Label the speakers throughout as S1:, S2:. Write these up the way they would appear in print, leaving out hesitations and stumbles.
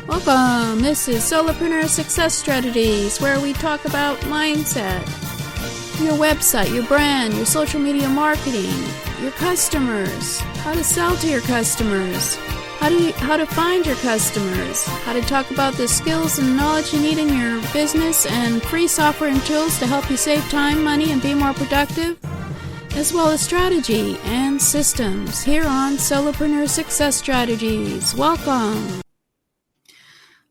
S1: Welcome! This is Solopreneur Success Strategies, where we talk about mindset, your website, your brand, your social media marketing, your customers, how to sell to your customers, how to find your customers, how to talk about the skills and knowledge you need in your business, and free software and tools to help you save time, money, and be more productive, as well as strategy and systems here on Solopreneur Success Strategies. Welcome!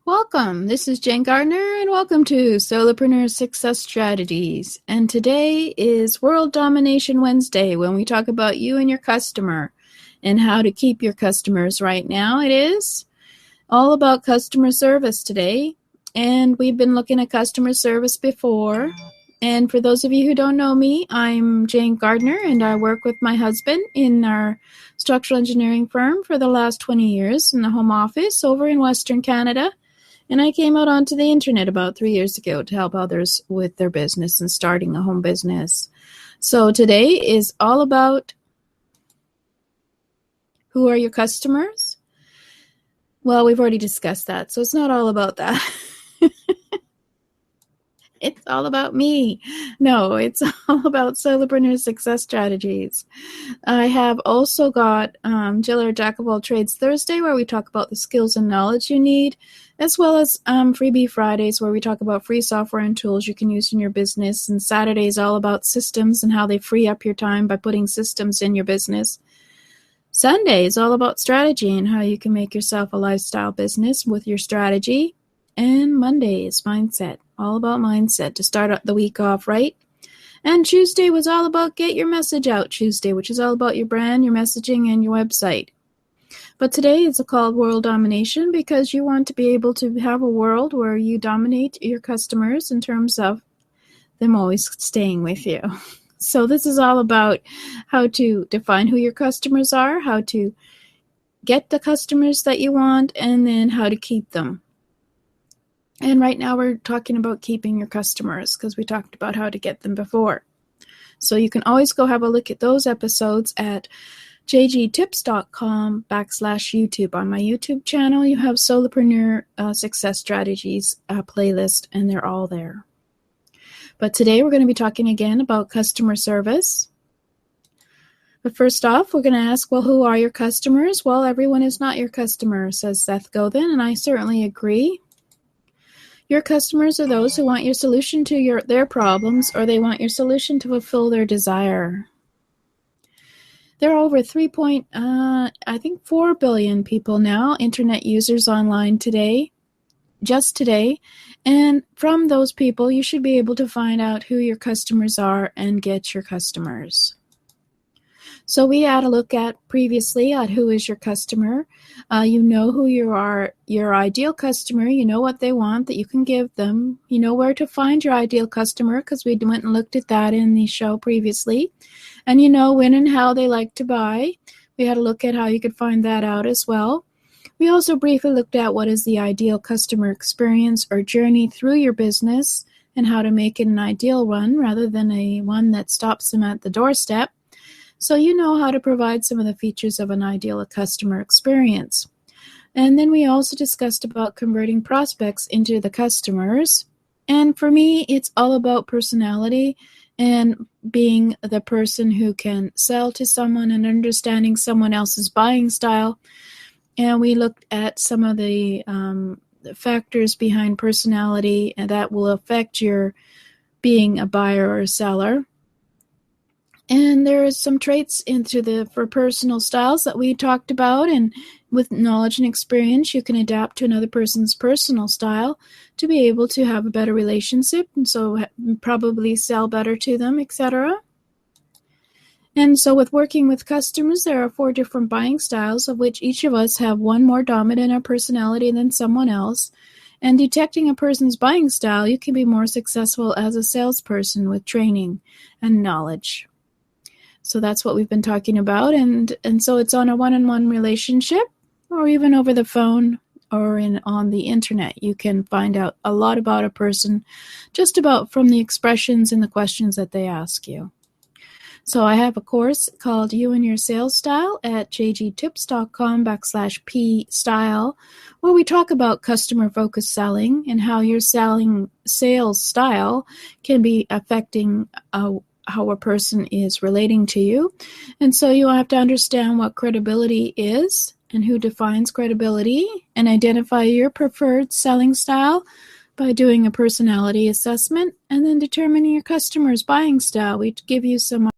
S1: Welcome, this is Jane Gardner, and welcome to Solopreneur Success Strategies. And today is World Domination Wednesday, when we talk about you and your customer and how to keep your customers. Right now it is all about customer service today, and we've been looking at customer service before. And for those of you who don't know me, I'm Jane Gardner, and I work with my husband in our structural engineering firm for the last 20 years in the home office over in Western Canada. And I came out onto the internet about 3 years ago to help others with their business and starting a home business. So today is all about who are your customers? Well, we've already discussed that, so it's not all about that. It's all about me. No, it's all about Solopreneur Success Strategies. I have also got Jill, our Jack of All Trades Thursday, where we talk about the skills and knowledge you need, as well as Freebie Fridays, where we talk about free software and tools you can use in your business. And Saturday is all about systems and how they free up your time by putting systems in your business. Sunday is all about strategy and how you can make yourself a lifestyle business with your strategy. And Monday is mindset, all about mindset to start the week off right. And Tuesday was all about Get Your Message Out Tuesday, which is all about your brand, your messaging, and your website. But today is called World Domination because you want to be able to have a world where you dominate your customers in terms of them always staying with you. So this is all about how to define who your customers are, how to get the customers that you want, and then how to keep them. And right now we're talking about keeping your customers because we talked about how to get them before. So you can always go have a look at those episodes at jgtips.com/YouTube. On my YouTube channel, you have Solopreneur Success Strategies playlist, and they're all there. But today we're going to be talking again about customer service. But first off, we're going to ask, well, who are your customers? Well, everyone is not your customer, says Seth Godin, and I certainly agree. Your customers are those who want your solution to their problems, or they want your solution to fulfill their desire. There are over 4 billion people now, internet users online today, just today. And from those people, you should be able to find out who your customers are and get your customers. So we had a look at previously at who is your customer. You know who you are, your ideal customer. You know what they want that you can give them. You know where to find your ideal customer because we went and looked at that in the show previously. And you know when and how they like to buy. We had a look at how you could find that out as well. We also briefly looked at what is the ideal customer experience or journey through your business and how to make it an ideal one rather than a one that stops them at the doorstep. So you know how to provide some of the features of an ideal customer experience. And then we also discussed about converting prospects into the customers. And for me, it's all about personality and being the person who can sell to someone and understanding someone else's buying style. And we looked at some of the factors behind personality and that will affect your being a buyer or a seller. And there is some traits for personal styles that we talked about, and with knowledge and experience, you can adapt to another person's personal style to be able to have a better relationship, and so probably sell better to them, etc. And so with working with customers, there are 4 different buying styles, of which each of us have one more dominant in our personality than someone else. And detecting a person's buying style, you can be more successful as a salesperson with training and knowledge. So that's what we've been talking about. And so it's on a one-on-one relationship or even over the phone or on the internet. You can find out a lot about a person just about from the expressions and the questions that they ask you. So I have a course called You and Your Sales Style at jgtips.com/p-style, where we talk about customer-focused selling and how your sales style can be affecting how a person is relating to you. And so you have to understand what credibility is and who defines credibility, and identify your preferred selling style by doing a personality assessment, and then determining your customer's buying style. We give you some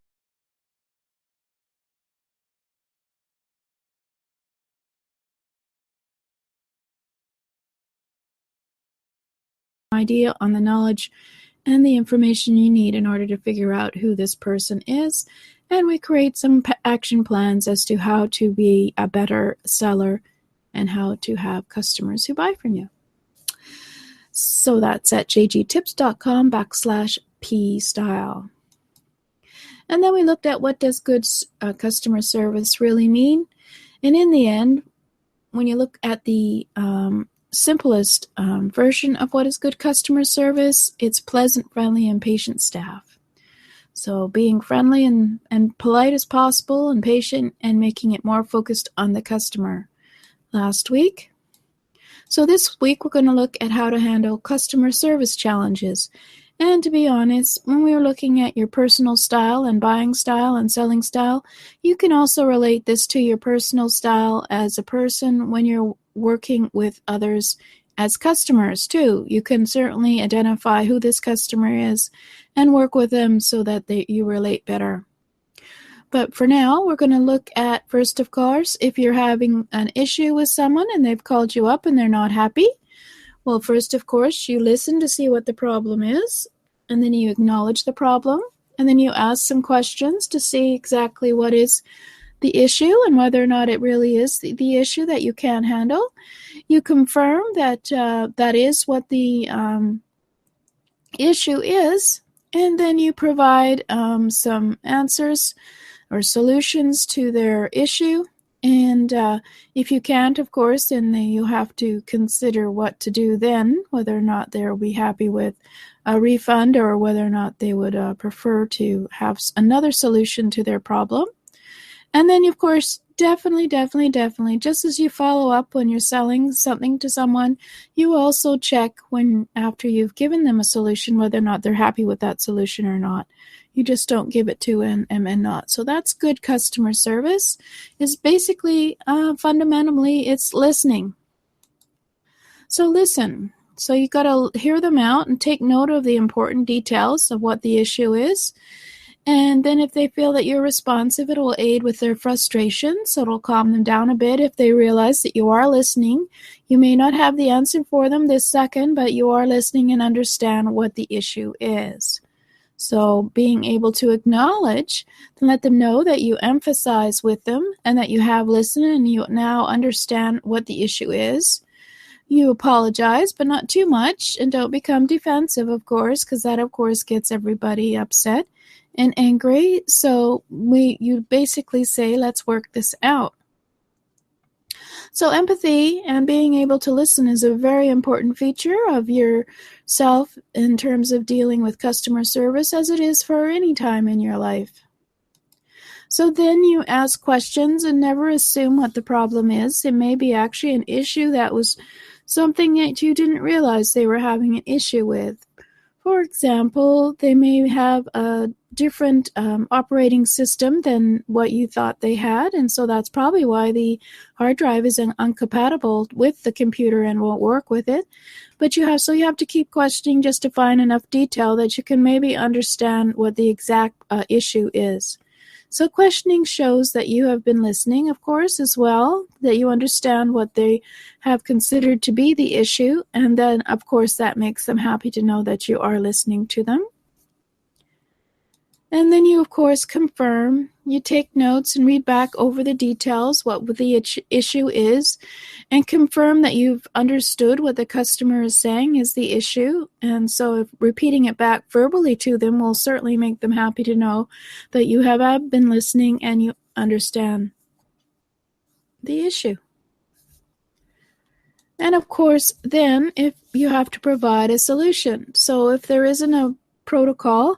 S1: idea on the knowledge and the information you need in order to figure out who this person is. And we create some action plans as to how to be a better seller and how to have customers who buy from you. So that's at jgtips.com/p-style. And then we looked at what does good customer service really mean. And in the end, when you look at the simplest version of what is good customer service, it's pleasant, friendly, and patient staff. So being friendly and polite as possible, and patient, and making it more focused on the customer last week. So this week we're going to look at how to handle customer service challenges. And to be honest, when we were looking at your personal style and buying style and selling style, you can also relate this to your personal style as a person when you're working with others as customers too. You can certainly identify who this customer is and work with them so that you relate better. But for now, we're going to look at, first of course, if you're having an issue with someone and they've called you up and they're not happy. Well, first, of course, you listen to see what the problem is, and then you acknowledge the problem, and then you ask some questions to see exactly what is the issue and whether or not it really is the issue that you can't handle. You confirm that that is what the issue is, and then you provide some answers or solutions to their issue. And if you can't, of course, then you have to consider what to do then, whether or not they'll be happy with a refund or whether or not they would prefer to have another solution to their problem. And then, of course, definitely, just as you follow up when you're selling something to someone, you also check after you've given them a solution, whether or not they're happy with that solution or not. You just don't give it to them and not. So that's good customer service. Is basically, fundamentally, it's listening. So listen. So you got to hear them out and take note of the important details of what the issue is. And then if they feel that you're responsive, it will aid with their frustration. So it'll calm them down a bit if they realize that you are listening. You may not have the answer for them this second, but you are listening and understand what the issue is. So being able to acknowledge and let them know that you emphasize with them and that you have listened and you now understand what the issue is. You apologize, but not too much, and don't become defensive, of course, because that, of course, gets everybody upset and angry. So you basically say, let's work this out. So empathy and being able to listen is a very important feature of yourself in terms of dealing with customer service, as it is for any time in your life. So then you ask questions and never assume what the problem is. It may be actually an issue that was something that you didn't realize they were having an issue with. For example, they may have a different operating system than what you thought they had, and so that's probably why the hard drive is incompatible with the computer and won't work with it. But you have to keep questioning just to find enough detail that you can maybe understand what the exact issue is. So questioning shows that you have been listening, of course, as well, that you understand what they have considered to be the issue, and then, of course, that makes them happy to know that you are listening to them. And then you, of course, confirm. You take notes and read back over the details, what the issue is, and confirm that you've understood what the customer is saying is the issue. And so if repeating it back verbally to them will certainly make them happy to know that you have been listening and you understand the issue. And of course, then if you have to provide a solution. So if there isn't a protocol,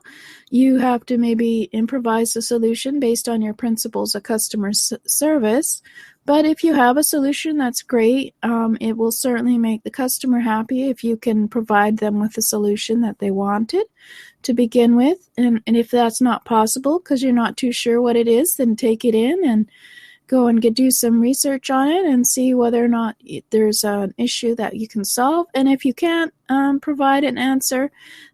S1: you have to maybe improvise a solution based on your principles of customer service. But if you have a solution, that's great. It will certainly make the customer happy if you can provide them with a solution that they wanted to begin with. And if that's not possible because you're not too sure what it is, then take it in and go and do some research on it and see whether or not there's an issue that you can solve. And if you can't provide an answer,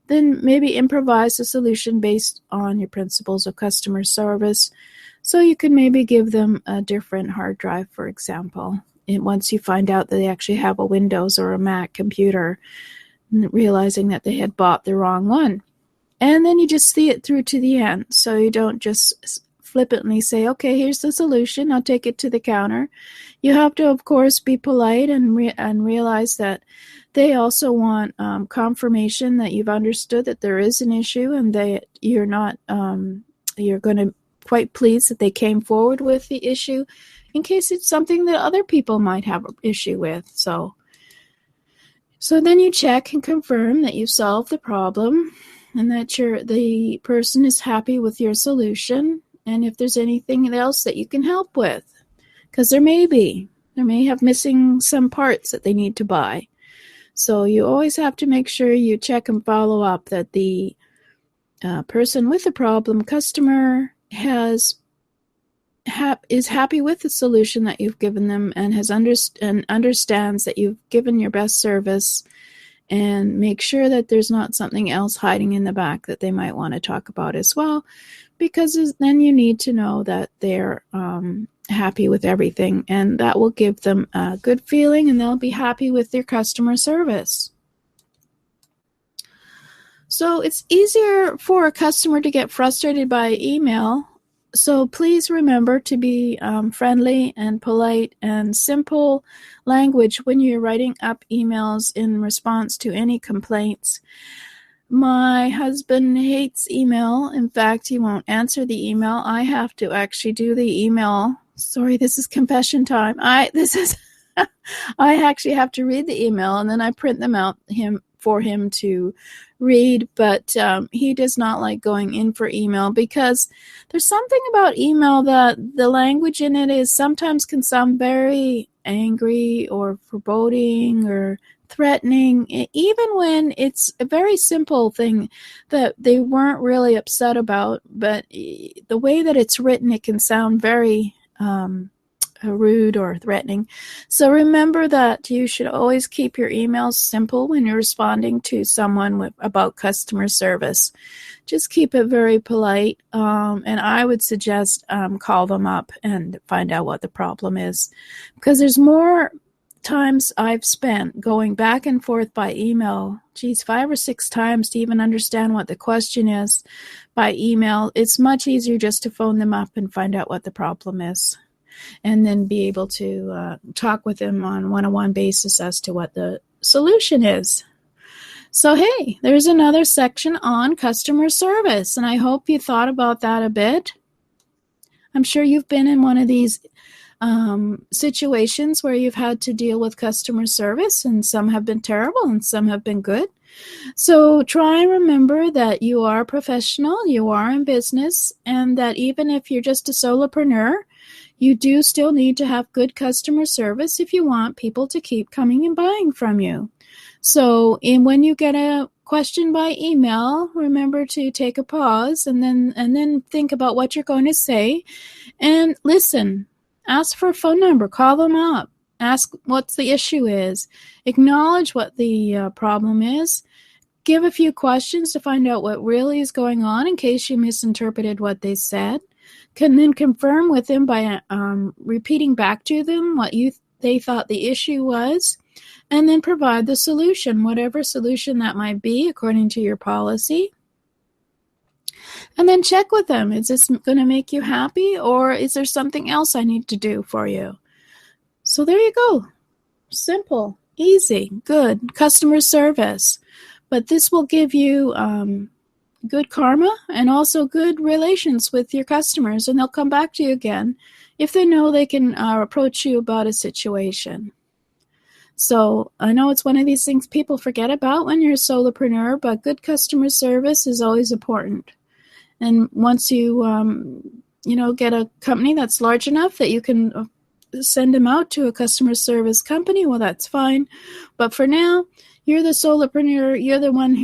S1: then maybe improvise a solution based on your principles of customer service. So you can maybe give them a different hard drive, for example. And once you find out that they actually have a Windows or a Mac computer, realizing that they had bought the wrong one. And then you just see it through to the end. So you don't just flippantly say, okay, here's the solution, I'll take it to the counter. You have to, of course, be polite and realize that they also want confirmation that you've understood that there is an issue and that you're not, you're going to quite pleased that they came forward with the issue in case it's something that other people might have an issue with. So then you check and confirm that you've solved the problem and that the person is happy with your solution. And if there's anything else that you can help with, because there may have missing some parts that they need to buy. So you always have to make sure you check and follow up that the person with the problem, customer, is happy with the solution that you've given them and understands that you've given your best service, and make sure that there's not something else hiding in the back that they might want to talk about as well, because then you need to know that they're happy with everything, and that will give them a good feeling and they'll be happy with their customer service. So it's easier for a customer to get frustrated by email. So please remember to be friendly and polite and simple language when you're writing up emails in response to any complaints. My husband hates email. In fact, he won't answer the email. I have to actually do the email. Sorry, this is confession time. I actually have to read the email and then I print them out for him to read, but he does not like going in for email because there's something about email that the language in it is sometimes can sound very angry or foreboding or threatening, even when it's a very simple thing that they weren't really upset about, but the way that it's written, it can sound very rude or threatening. So remember that you should always keep your emails simple when you're responding to someone about customer service. Just keep it very polite, and I would suggest call them up and find out what the problem is, because there's more times I've spent going back and forth by email, 5 or 6 times to even understand what the question is by email. It's much easier just to phone them up and find out what the problem is, and then be able to talk with them on one-on-one basis as to what the solution is. So, hey, there's another section on customer service, and I hope you thought about that a bit. I'm sure you've been in one of these situations where you've had to deal with customer service, and some have been terrible and some have been good. So try and remember that you are a professional, you are in business, and that even if you're just a solopreneur, you do still need to have good customer service if you want people to keep coming and buying from you. So when you get a question by email, remember to take a pause and then think about what you're going to say and listen. Ask for a phone number, call them up, ask what the issue is, acknowledge what the problem is, give a few questions to find out what really is going on in case you misinterpreted what they said. Can then confirm with them by repeating back to them what they thought the issue was, and then provide the solution, whatever solution that might be according to your policy. And then check with them. Is this going to make you happy, or is there something else I need to do for you? So there you go. Simple, easy, good customer service. But this will give you good karma and also good relations with your customers, and they'll come back to you again if they know they can approach you about a situation. So I know it's one of these things people forget about when you're a solopreneur, but good customer service is always important. And once you, get a company that's large enough that you can send them out to a customer service company, well, that's fine. But for now, you're the solopreneur. You're the one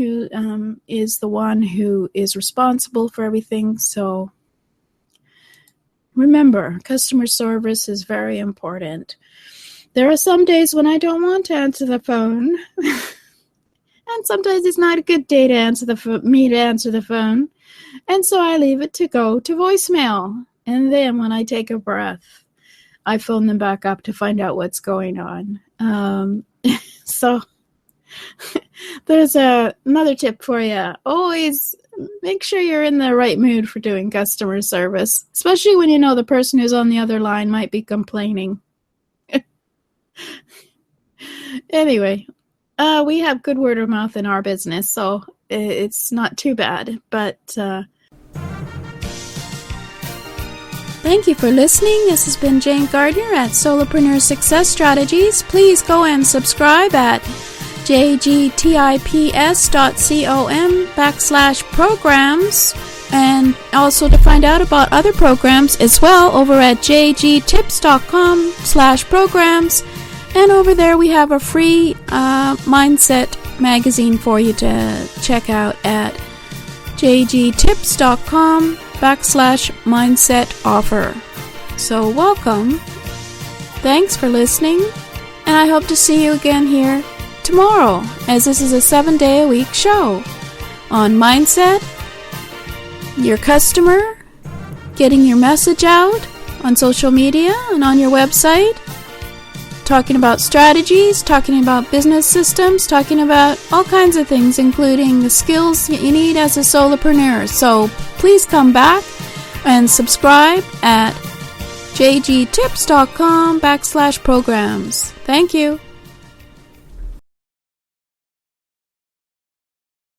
S1: who is responsible for everything. So remember, customer service is very important. There are some days when I don't want to answer the phone. And sometimes it's not a good day to answer the phone. And so I leave it to go to voicemail. And then when I take a breath, I phone them back up to find out what's going on. So there's another tip for you. Always make sure you're in the right mood for doing customer service, especially when you know the person who's on the other line might be complaining. Anyway, we have good word of mouth in our business, so it's not too bad. But thank you for listening. This has been Jane Gardner at Solopreneur Success Strategies. Please go and subscribe at jgtips.com/programs, and also to find out about other programs as well over at jgtips.com/programs. And over there we have a free mindset magazine for you to check out at jgtips.com/mindset offer. So welcome. Thanks for listening. And I hope to see you again here tomorrow, as this is a 7-day-a-week show on mindset, your customer, getting your message out on social media and on your website, talking about strategies, talking about business systems, talking about all kinds of things, including the skills you need as a solopreneur. So please come back and subscribe at jgtips.com/programs. Thank you.